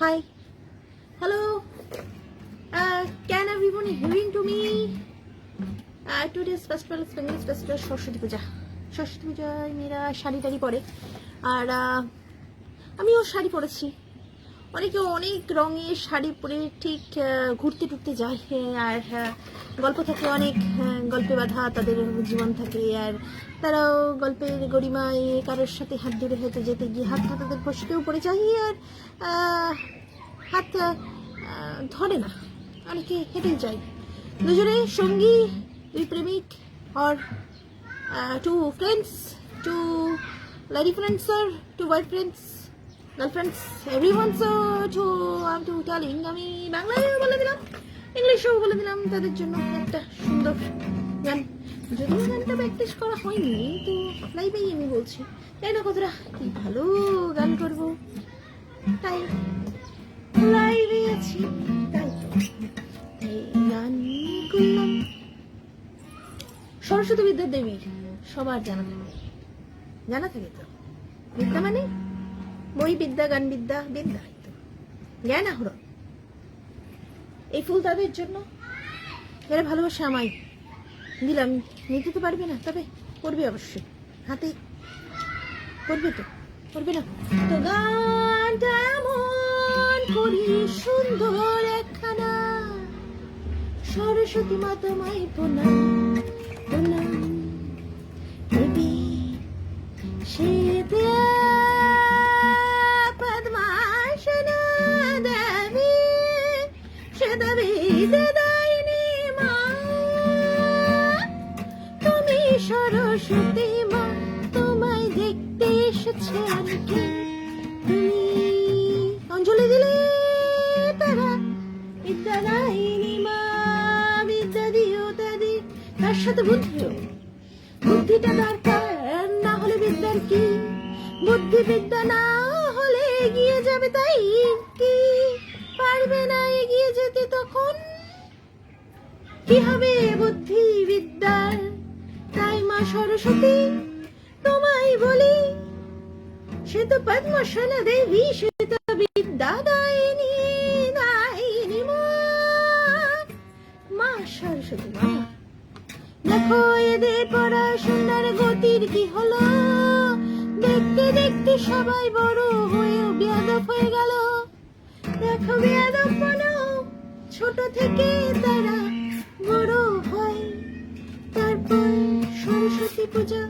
Hi. Hello. Can everyone hearing to me? Today's festival is Bengali festival Saraswati পূজা। সরস্বতী পূজায় মেয়েরা শাড়ি টাড়ি পরে, আর আমিও শাড়ি পরেছি। অনেকে অনেক রঙের শাড়ি পরে ঠিক ঘুরতে টুরতে যায়, আর গল্প থাকে অনেক, গল্পে বাঁধা তাদের জীবন থাকে, আর তারাও গল্পের গরিমায় কারোর সাথে হাত ধরে হয়তো যেতে গিয়ে হাতটা তাদের ফসকেও পড়ে যায়, আর হাত ধরে না, অনেকে হেঁটেই যায়। দুজনে সঙ্গী, দুই প্রেমিক, or two friends, two lady friends or two boy friends, girlfriends, everyone. So I'm telling, আমি বাংলায়ও বলে দিলাম, ইংলিশেও বলে দিলাম তাদের জন্য একটা সুন্দর গান। যদিও গানটা প্র্যাকটিস করা হয়নি, তো লাইভেই আমি বলছি, তাই না কতটা কি ভালো গান করবো, তাই লাইভে আছি, তাই গান করলাম। সরস্বতী বিদ্যা দেবীর সবার জানা থাকে তো। বিদ্যা মানে বই বিদ্যা, গান বিদ্যা, বিদ্যা তো জ্ঞান আহরণ। এই ফুল তাদের জন্য এরা ভালোবাসা আমায় দিলাম। নিতে তো পারবে না, তবে করবে অবশ্যই, হাতে করবে তো, করবে না তো। গানটা এমন করি সুন্দর একখানা, সরস্বতী মাতা মাই প্রণাম প্রণাম দেবী শীতে পদ্মাসনা দেবী সদাবি সদায়িনী মা, তুমি সরস্বতী মা, তোমায় দেখতে এসেছে আর কি। তুমি অঞ্জলি দিলে তারা বিদ্যা দায়িনী মা, বিদ্যা দিও তাদের, তার সাথে বুদ্ধিও, বুদ্ধিটা দরকার, না হলে বিদ্যার কি? বুদ্ধি বিদ্যা না হলে এগিয়ে যাবে, তাই কি পারবে না এগিয়ে যেতে, তখন কি হবে বুদ্ধি বিদ্যার? তাই মা সরস্বতী তোমায় বলি, সে তো পদ্মসনা দেবী, সে তো বিদ্যা দায়িনী দায়িনী মা, মা সরস্বতী মা। দেখো এদের পড়াশোনার গতির কি হলো, দেখতে দেখতে সবাই বড় হয়েও বেয়াদব হয়ে গেল। দেখো বেয়াদব বলো, ছোট থেকে তারা বড় হয়। তারপর সরস্বতী পূজা,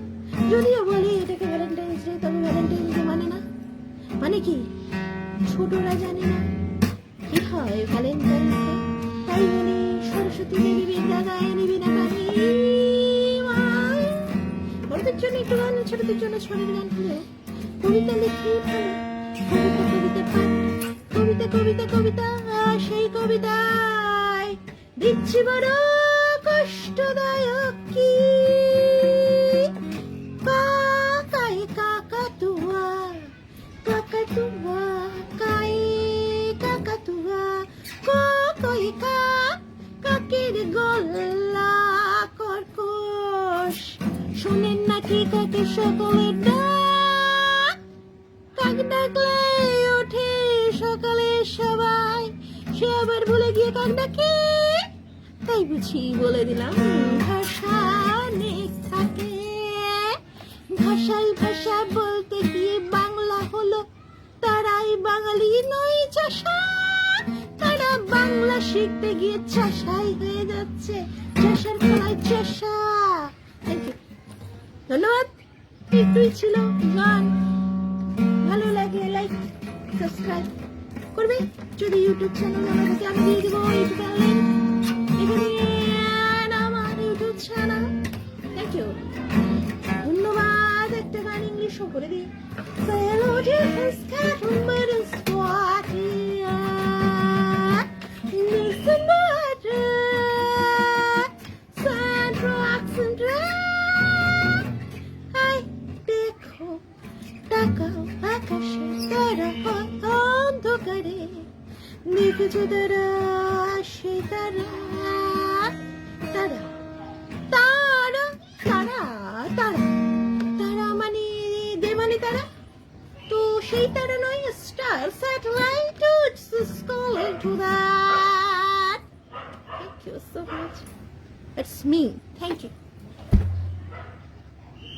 যদিও বলি এটাকে ভ্যালেন্টাইন্স ডে, তবে ভ্যালেন্টাইন্স ডে মানে না। মানে কি ছোটরা জানে না কি হয় ভ্যালেন্টাইন্স ডে, তাই বলি সরস্বতী দেবী বিদ্যা দায়িনী বিনা পানি মা। বড়দের জন্য একটু গান, ছোটদের জন্য ছোটের গান হলে কবিতা লিখি ভালো, কবিতা কবিতা পাঠ, কবিতা কবিতা কবিতা, সেই কবিতায় দিচ্ছি বড় কষ্টদায়ক কি। কাকাই কাকাতুয়া, কাকাতুয়া কাই কাকাতুয়া, কই কাকের গলা কর্কশ, শোনেন নাকি কাকের সকলের ডাক? কাক ডাকলে ওঠে সকালে সবাই, সে আবার ভুলে গিয়ে কাক ডাকে, তাই বুঝি বলে দিলাম ভাষা অনেক থাকে। ভাষাই ভাষা বলতে গিয়ে বাংলা হলো, তারাই বাঙালি নয় চাষা, তারা বাংলা শিখতে গিয়ে চাষাই হয়ে যাচ্ছে, চাষার ফলায় চাষা। থ্যাংক ইউ, ধন্যবাদ। একটুই ছিল গান, ভালো লাগে লাইক সাবস্ক্রাইব করবে। যদি ইউটিউব চ্যানেল না থাকে আমি দিয়ে দেবো ইউটিউব লিংক, এখানে আমার ইউটিউব চ্যানেল। থ্যাংক ইউ, ধন্যবাদ। একটা গান ইংলিশও করে দিই। দেখো তাকাও আকাশে, তারা অন্ধকারে দেখেছো তারা, সে তারা তারা তারা তারা তারা তারা মানে দে মানে তারা তো, সেই তারা নয়, star satellite you so much. It's me. Thank you.